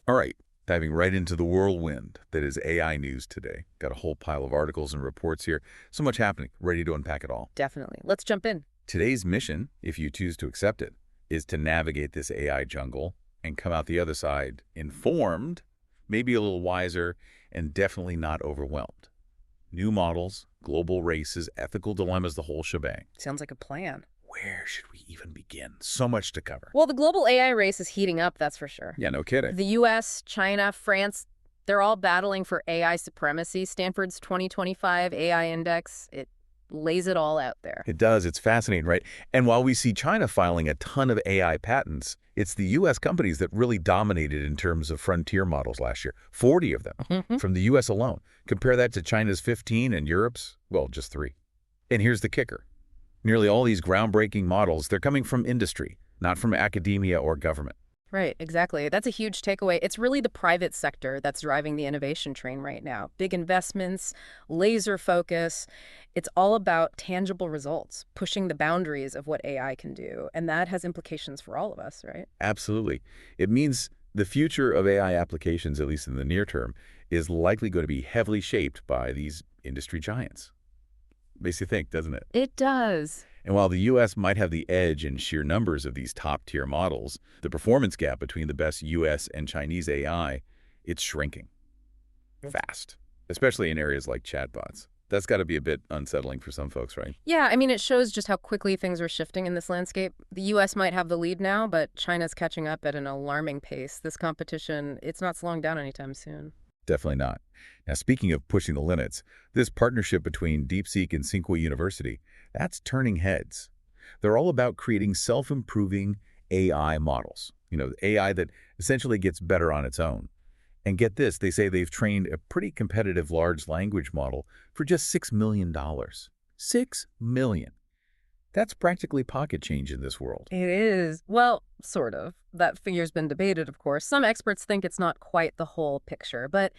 All right, diving right into the whirlwind that is AI news today. Got a whole pile of articles and reports here. So much happening. Ready to unpack it all. Definitely. Let's jump in. Today's mission, if you choose to accept it, is to navigate this AI jungle and come out the other side informed, maybe a little wiser, and definitely not overwhelmed. New models, global races, ethical dilemmas, the whole shebang. Sounds like a plan. Where should we even begin? So much to cover. Well, the global AI race is heating up, that's for sure. Yeah, no kidding. The US, China, France, they're all battling for AI supremacy. Stanford's 2025 AI index, it lays it all out there. It does. It's fascinating, right? And while we see China filing a ton of AI patents, it's the U.S. companies that really dominated in terms of frontier models last year. 40 of them from the U.S. alone. Compare that to China's 15 and Europe's, well, just 3. And here's the kicker. Nearly all these groundbreaking models, they're coming from industry, not from academia or government. Right, exactly. That's a huge takeaway. It's really the private sector that's driving the innovation train right now. Big investments, laser focus. It's all about tangible results, pushing the boundaries of what AI can do. And that has implications for all of us, right? Absolutely. It means the future of AI applications, at least in the near term, is likely going to be heavily shaped by these industry giants. Makes you think, doesn't it? It does. And while the U.S. might have the edge in sheer numbers of these top-tier models, the performance gap between the best U.S. and Chinese AI, it's shrinking fast, especially in areas like chatbots. That's got to be a bit unsettling for some folks, right? Yeah, I mean, it shows just how quickly things are shifting in this landscape. The U.S. might have the lead now, but China's catching up at an alarming pace. This competition, it's not slowing down anytime soon. Definitely not. Now, speaking of pushing the limits, this partnership between DeepSeek and Tsinghua University, that's turning heads. They're all about creating self-improving AI models, AI that essentially gets better on its own. And get this, they say they've trained a pretty competitive large language model for just $6 million. $6 million. That's practically pocket change in this world. It is. Well, sort of. That figure's been debated, of course. Some experts think it's not quite the whole picture. But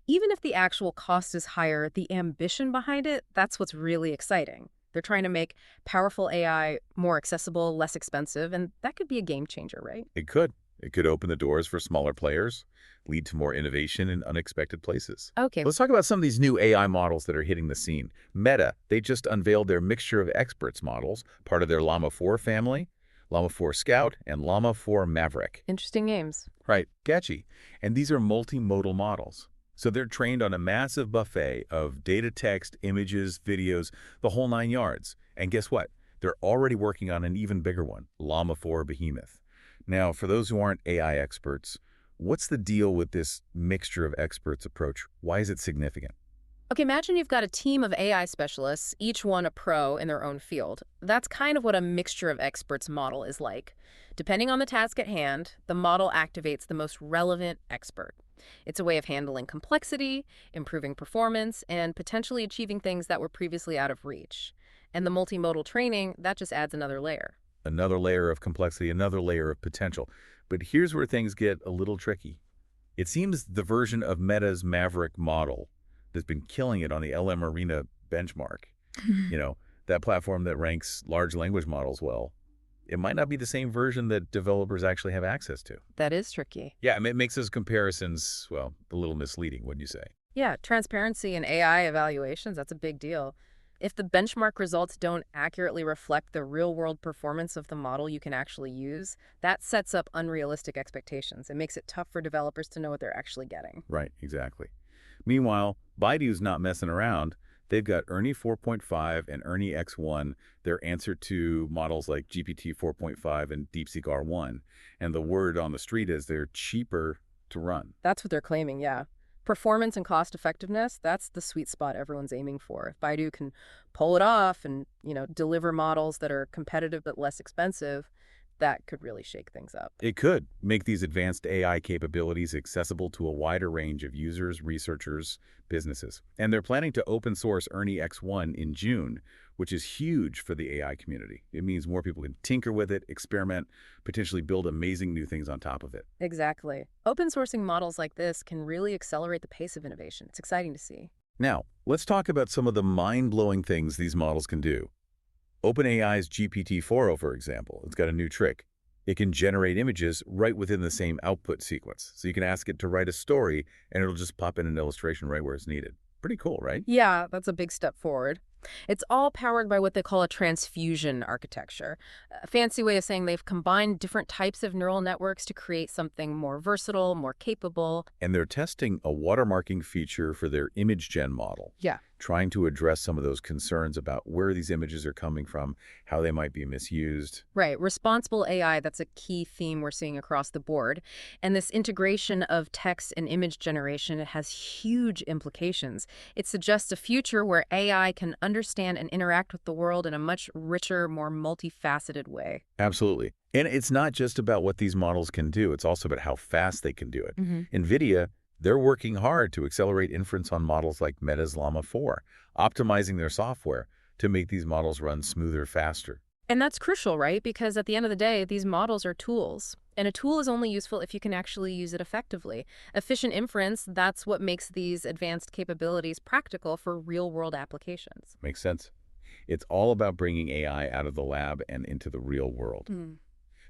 even if the actual cost is higher, the ambition behind it, that's what's really exciting. They're trying to make powerful AI more accessible, less expensive, and that could be a game changer, right? It could. It could open the doors for smaller players, lead to more innovation in unexpected places. Okay. Let's talk about some of these new AI models that are hitting the scene. Meta, they just unveiled their mixture of experts models, part of their Llama 4 family, Llama 4 Scout, and Llama 4 Maverick. Interesting names. Right, catchy. And these are multimodal models. So they're trained on a massive buffet of data, text, images, videos, the whole 9 yards. And guess what? They're already working on an even bigger one, Llama 4 Behemoth. Now, for those who aren't AI experts, what's the deal with this mixture of experts approach? Why is it significant? Okay, imagine you've got a team of AI specialists, each one a pro in their own field. That's kind of what a mixture of experts model is like. Depending on the task at hand, the model activates the most relevant expert. It's a way of handling complexity, improving performance, and potentially achieving things that were previously out of reach. And the multimodal training, that just adds another layer. Another layer of complexity, another layer of potential. But here's where things get a little tricky. It seems the version of Meta's Maverick model that's been killing it on the LM Arena benchmark, that platform that ranks large language models well, it might not be the same version that developers actually have access to. That is tricky. Yeah, it makes those comparisons, well, a little misleading, wouldn't you say? Yeah, transparency in AI evaluations, that's a big deal. If the benchmark results don't accurately reflect the real-world performance of the model you can actually use, that sets up unrealistic expectations. It makes it tough for developers to know what they're actually getting. Right, exactly. Meanwhile, Baidu's not messing around. They've got ERNIE 4.5 and ERNIE X1, their answer to models like GPT 4.5 and DeepSeek R1. And the word on the street is they're cheaper to run. That's what they're claiming, yeah. Performance and cost effectiveness, that's the sweet spot everyone's aiming for. If Baidu can pull it off and, deliver models that are competitive but less expensive, that could really shake things up. It could make these advanced AI capabilities accessible to a wider range of users, researchers, businesses. And they're planning to open source ERNIE X1 in June, which is huge for the AI community. It means more people can tinker with it, experiment, potentially build amazing new things on top of it. Exactly. Open sourcing models like this can really accelerate the pace of innovation. It's exciting to see. Now, let's talk about some of the mind-blowing things these models can do. OpenAI's GPT-4o, for example, it's got a new trick. It can generate images right within the same output sequence. So you can ask it to write a story, and it'll just pop in an illustration right where it's needed. Pretty cool, right? Yeah, that's a big step forward. It's all powered by what they call a transfusion architecture, a fancy way of saying they've combined different types of neural networks to create something more versatile, more capable. And they're testing a watermarking feature for their image gen model, Yeah. trying to address some of those concerns about where these images are coming from, how they might be misused. Right. Responsible AI, that's a key theme we're seeing across the board. And this integration of text and image generation, it has huge implications. It suggests a future where AI can understand and interact with the world in a much richer, more multifaceted way. Absolutely. And it's not just about what these models can do. It's also about how fast they can do it. Hmm. NVIDIA, they're working hard to accelerate inference on models like Meta's Llama 4, optimizing their software to make these models run smoother, faster. And that's crucial, right? Because at the end of the day, these models are tools. And a tool is only useful if you can actually use it effectively. Efficient inference, that's what makes these advanced capabilities practical for real-world applications. Makes sense? It's all about bringing AI out of the lab and into the real world. Mm.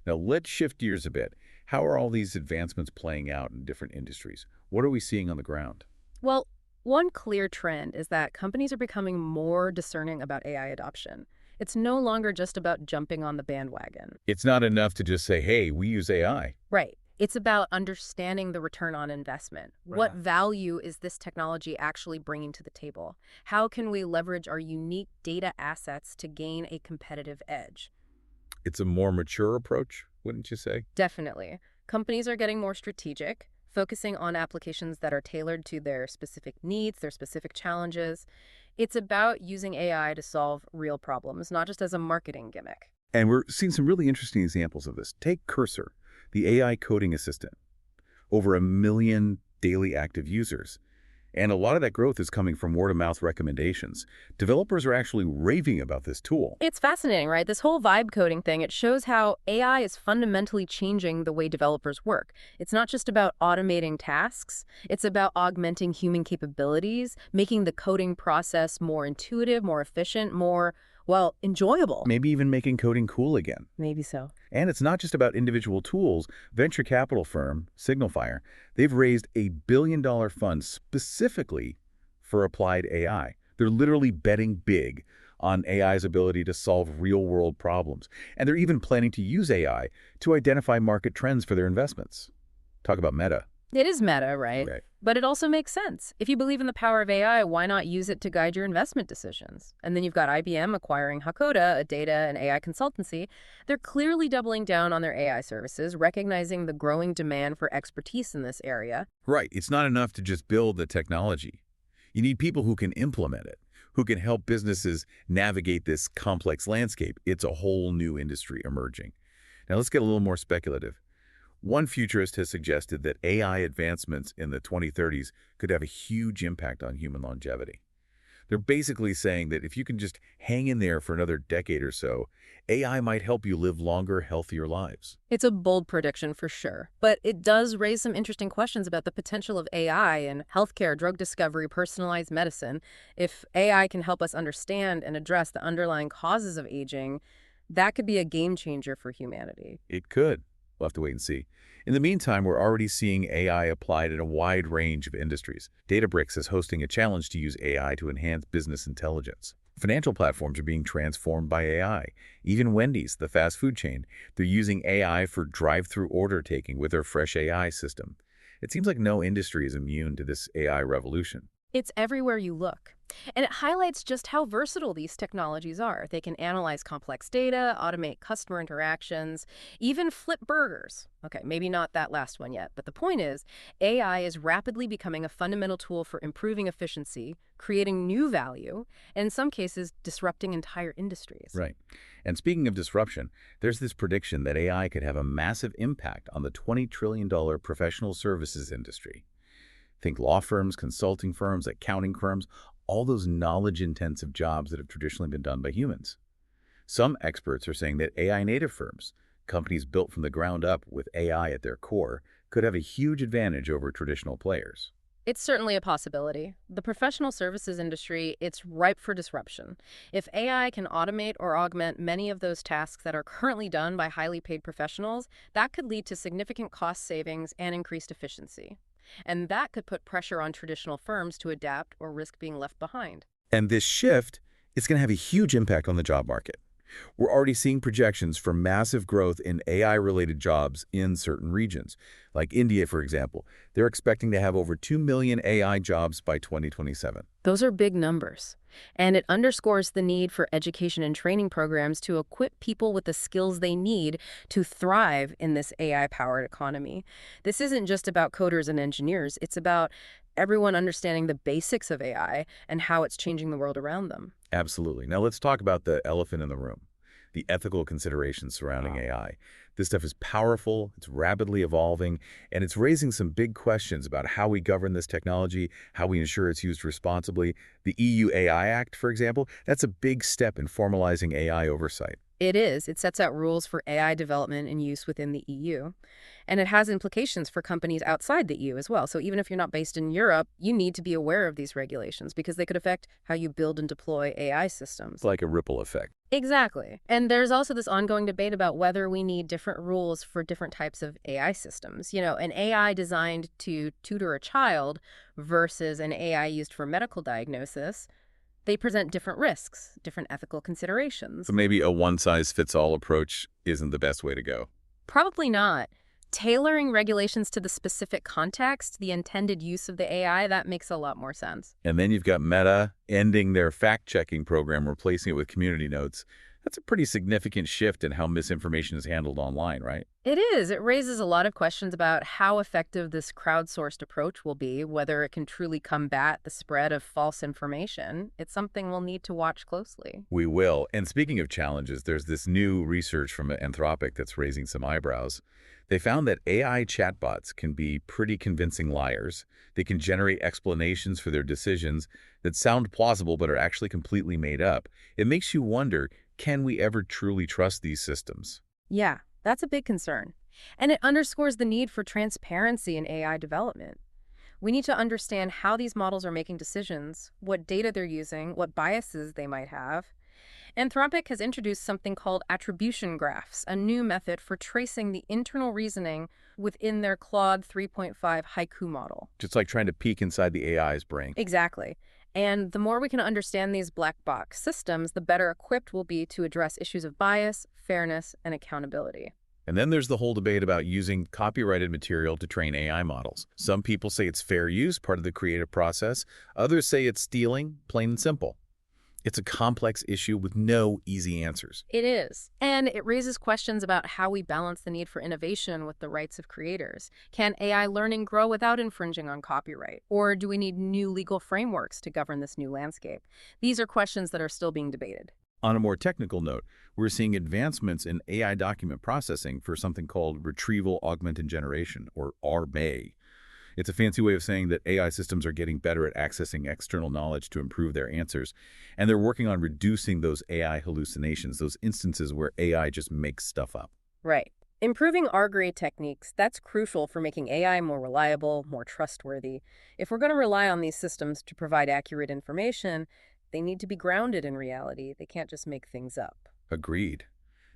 Now, let's shift gears a bit. How are all these advancements playing out in different industries? What are we seeing on the ground? Well, one clear trend is that companies are becoming more discerning about AI adoption. It's no longer just about jumping on the bandwagon. It's not enough to just say, hey, we use AI. Right. It's about understanding the return on investment. What value is this technology actually bringing to the table? How can we leverage our unique data assets to gain a competitive edge? It's a more mature approach, wouldn't you say? Definitely. Companies are getting more strategic, focusing on applications that are tailored to their specific needs, their specific challenges. It's about using AI to solve real problems, not just as a marketing gimmick. And we're seeing some really interesting examples of this. Take Cursor, the AI coding assistant. Over 1 million daily active users. And a lot of that growth is coming from word-of-mouth recommendations. Developers are actually raving about this tool. It's fascinating, right? This whole vibe coding thing, it shows how AI is fundamentally changing the way developers work. It's not just about automating tasks. It's about augmenting human capabilities, making the coding process more intuitive, more efficient, more, well, enjoyable. Maybe even making coding cool again. Maybe so. And it's not just about individual tools. Venture capital firm, Signalfire, they've raised a billion-dollar fund specifically for applied AI. They're literally betting big on AI's ability to solve real-world problems. And they're even planning to use AI to identify market trends for their investments. Talk about meta. It is meta, right? Right. But it also makes sense. If you believe in the power of AI, why not use it to guide your investment decisions? And then you've got IBM acquiring Hakoda, a data and AI consultancy. They're clearly doubling down on their AI services, recognizing the growing demand for expertise in this area. Right. It's not enough to just build the technology. You need people who can implement it, who can help businesses navigate this complex landscape. It's a whole new industry emerging. Now let's get a little more speculative. One futurist has suggested that AI advancements in the 2030s could have a huge impact on human longevity. They're basically saying that if you can just hang in there for another decade or so, AI might help you live longer, healthier lives. It's a bold prediction for sure, but it does raise some interesting questions about the potential of AI in healthcare, drug discovery, personalized medicine. If AI can help us understand and address the underlying causes of aging, that could be a game changer for humanity. It could. We'll have to wait and see. In the meantime, we're already seeing AI applied in a wide range of industries. Databricks is hosting a challenge to use AI to enhance business intelligence. Financial platforms are being transformed by AI. Even Wendy's, the fast food chain, they're using AI for drive-through order taking with their Fresh AI system. It seems like no industry is immune to this AI revolution. It's everywhere you look. And it highlights just how versatile these technologies are. They can analyze complex data, automate customer interactions, even flip burgers. Okay, maybe not that last one yet, but the point is, AI is rapidly becoming a fundamental tool for improving efficiency, creating new value, and in some cases, disrupting entire industries. Right. And speaking of disruption, there's this prediction that AI could have a massive impact on the $20 trillion professional services industry. Think law firms, consulting firms, accounting firms, all those knowledge-intensive jobs that have traditionally been done by humans. Some experts are saying that AI-native firms, companies built from the ground up with AI at their core, could have a huge advantage over traditional players. It's certainly a possibility. The professional services industry, it's ripe for disruption. If AI can automate or augment many of those tasks that are currently done by highly paid professionals, that could lead to significant cost savings and increased efficiency. And that could put pressure on traditional firms to adapt or risk being left behind. And this shift is going to have a huge impact on the job market. We're already seeing projections for massive growth in AI-related jobs in certain regions. Like India, for example, they're expecting to have over 2 million AI jobs by 2027. Those are big numbers. And it underscores the need for education and training programs to equip people with the skills they need to thrive in this AI-powered economy. This isn't just about coders and engineers. It's about everyone understanding the basics of AI and how it's changing the world around them. Absolutely. Now let's talk about the elephant in the room, the ethical considerations surrounding AI. This stuff is powerful, it's rapidly evolving, and it's raising some big questions about how we govern this technology, how we ensure it's used responsibly. The EU AI Act, for example, that's a big step in formalizing AI oversight. It is. It sets out rules for AI development and use within the EU. And it has implications for companies outside the EU as well. So even if you're not based in Europe, you need to be aware of these regulations because they could affect how you build and deploy AI systems. It's like a ripple effect. Exactly. And there's also this ongoing debate about whether we need different rules for different types of AI systems. You know, an AI designed to tutor a child versus an AI used for medical diagnosis. They present different risks, different ethical considerations. So maybe a one-size-fits-all approach isn't the best way to go. Probably not. Tailoring regulations to the specific context, the intended use of the AI, that makes a lot more sense. And then you've got Meta ending their fact-checking program, replacing it with community notes. That's a pretty significant shift in how misinformation is handled online, right? It is. It raises a lot of questions about how effective this crowdsourced approach will be, whether it can truly combat the spread of false information. It's something we'll need to watch closely. We will. And speaking of challenges, there's this new research from Anthropic that's raising some eyebrows. They found that AI chatbots can be pretty convincing liars. They can generate explanations for their decisions that sound plausible but are actually completely made up. It makes you wonder, can we ever truly trust these systems? Yeah, that's a big concern. And it underscores the need for transparency in AI development. We need to understand how these models are making decisions, what data they're using, what biases they might have. Anthropic has introduced something called attribution graphs, a new method for tracing the internal reasoning within their Claude 3.5 Haiku model. Just like trying to peek inside the AI's brain. Exactly. And the more we can understand these black box systems, the better equipped we'll be to address issues of bias, fairness, and accountability. And then there's the whole debate about using copyrighted material to train AI models. Some people say it's fair use, part of the creative process. Others say it's stealing, plain and simple. It's a complex issue with no easy answers. It is. And it raises questions about how we balance the need for innovation with the rights of creators. Can AI learning grow without infringing on copyright? Or do we need new legal frameworks to govern this new landscape? These are questions that are still being debated. On a more technical note, we're seeing advancements in AI document processing for something called Retrieval Augmented Generation, or RMA. It's a fancy way of saying that AI systems are getting better at accessing external knowledge to improve their answers, and they're working on reducing those AI hallucinations, those instances where AI just makes stuff up. Right. Improving R-grade techniques, that's crucial for making AI more reliable, more trustworthy. If we're going to rely on these systems to provide accurate information, they need to be grounded in reality. They can't just make things up. Agreed.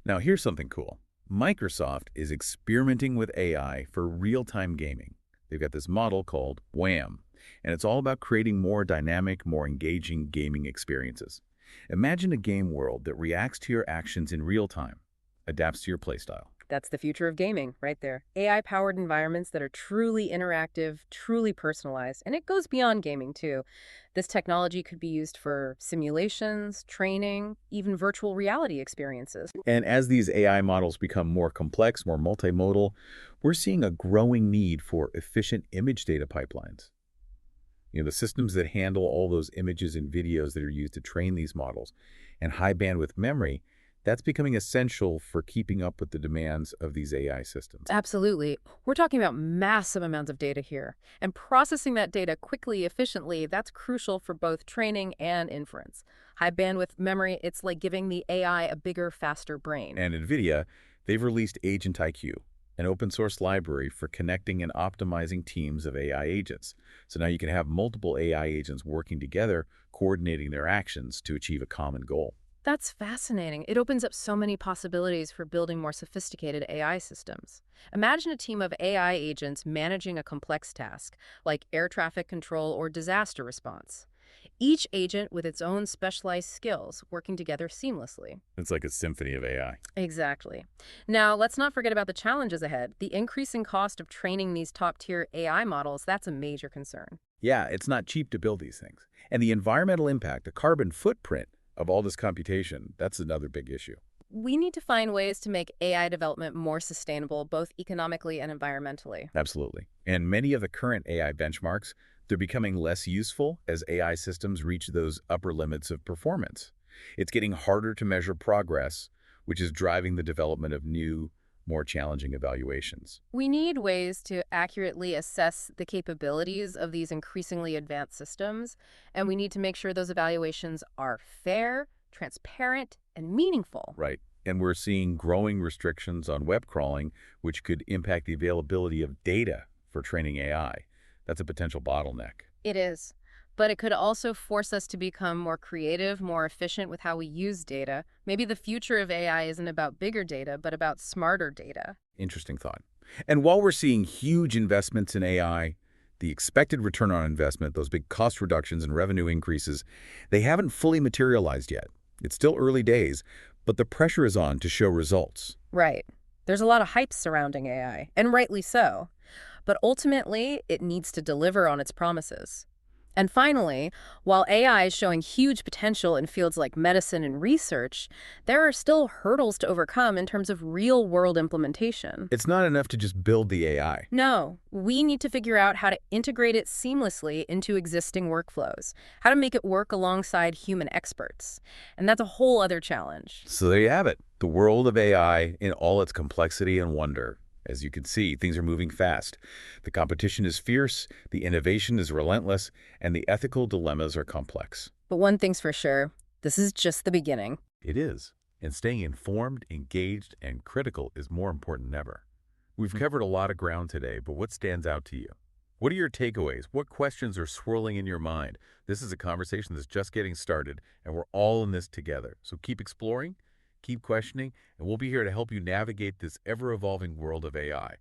Now here's something cool. Microsoft is experimenting with AI for real-time gaming. They've got this model called WAM, and it's all about creating more dynamic, more engaging gaming experiences. Imagine a game world that reacts to your actions in real time, adapts to your playstyle. That's the future of gaming right there. AI-powered environments that are truly interactive, truly personalized, and it goes beyond gaming too. This technology could be used for simulations, training, even virtual reality experiences. And as these AI models become more complex, more multimodal, we're seeing a growing need for efficient image data pipelines. The systems that handle all those images and videos that are used to train these models, and high bandwidth memory, that's becoming essential for keeping up with the demands of these AI systems. Absolutely. We're talking about massive amounts of data here. And processing that data quickly, efficiently, that's crucial for both training and inference. High bandwidth memory, it's like giving the AI a bigger, faster brain. And NVIDIA, they've released Agent IQ. an open-source library for connecting and optimizing teams of AI agents. So now you can have multiple AI agents working together, coordinating their actions to achieve a common goal. That's fascinating. It opens up so many possibilities for building more sophisticated AI systems. Imagine a team of AI agents managing a complex task, like air traffic control or disaster response. Each agent with its own specialized skills working together seamlessly. It's like a symphony of AI. Exactly. Now, let's not forget about the challenges ahead. The increasing cost of training these top-tier AI models, that's a major concern. Yeah, it's not cheap to build these things. And the environmental impact, the carbon footprint of all this computation, that's another big issue. We need to find ways to make AI development more sustainable, both economically and environmentally. Absolutely. And many of the current AI benchmarks, they're becoming less useful as AI systems reach those upper limits of performance. It's getting harder to measure progress, which is driving the development of new, more challenging evaluations. We need ways to accurately assess the capabilities of these increasingly advanced systems, and we need to make sure those evaluations are fair, transparent, and meaningful. Right. And we're seeing growing restrictions on web crawling, which could impact the availability of data for training AI. That's a potential bottleneck. It is. But it could also force us to become more creative, more efficient with how we use data. Maybe the future of AI isn't about bigger data, but about smarter data. Interesting thought. And while we're seeing huge investments in AI, the expected return on investment, those big cost reductions and revenue increases, they haven't fully materialized yet. It's still early days, but the pressure is on to show results. Right. There's a lot of hype surrounding AI, and rightly so. But ultimately, it needs to deliver on its promises. And finally, while AI is showing huge potential in fields like medicine and research, there are still hurdles to overcome in terms of real-world implementation. It's not enough to just build the AI. No, we need to figure out how to integrate it seamlessly into existing workflows, how to make it work alongside human experts. And that's a whole other challenge. So there you have it, the world of AI in all its complexity and wonder. As you can see, things are moving fast. The competition is fierce, the innovation is relentless, and the ethical dilemmas are complex. But one thing's for sure, this is just the beginning. It is. And staying informed, engaged, and critical is more important than ever. We've covered a lot of ground today, but what stands out to you? What are your takeaways? What questions are swirling in your mind? This is a conversation that's just getting started, and we're all in this together. So keep exploring, keep questioning, and we'll be here to help you navigate this ever-evolving world of AI.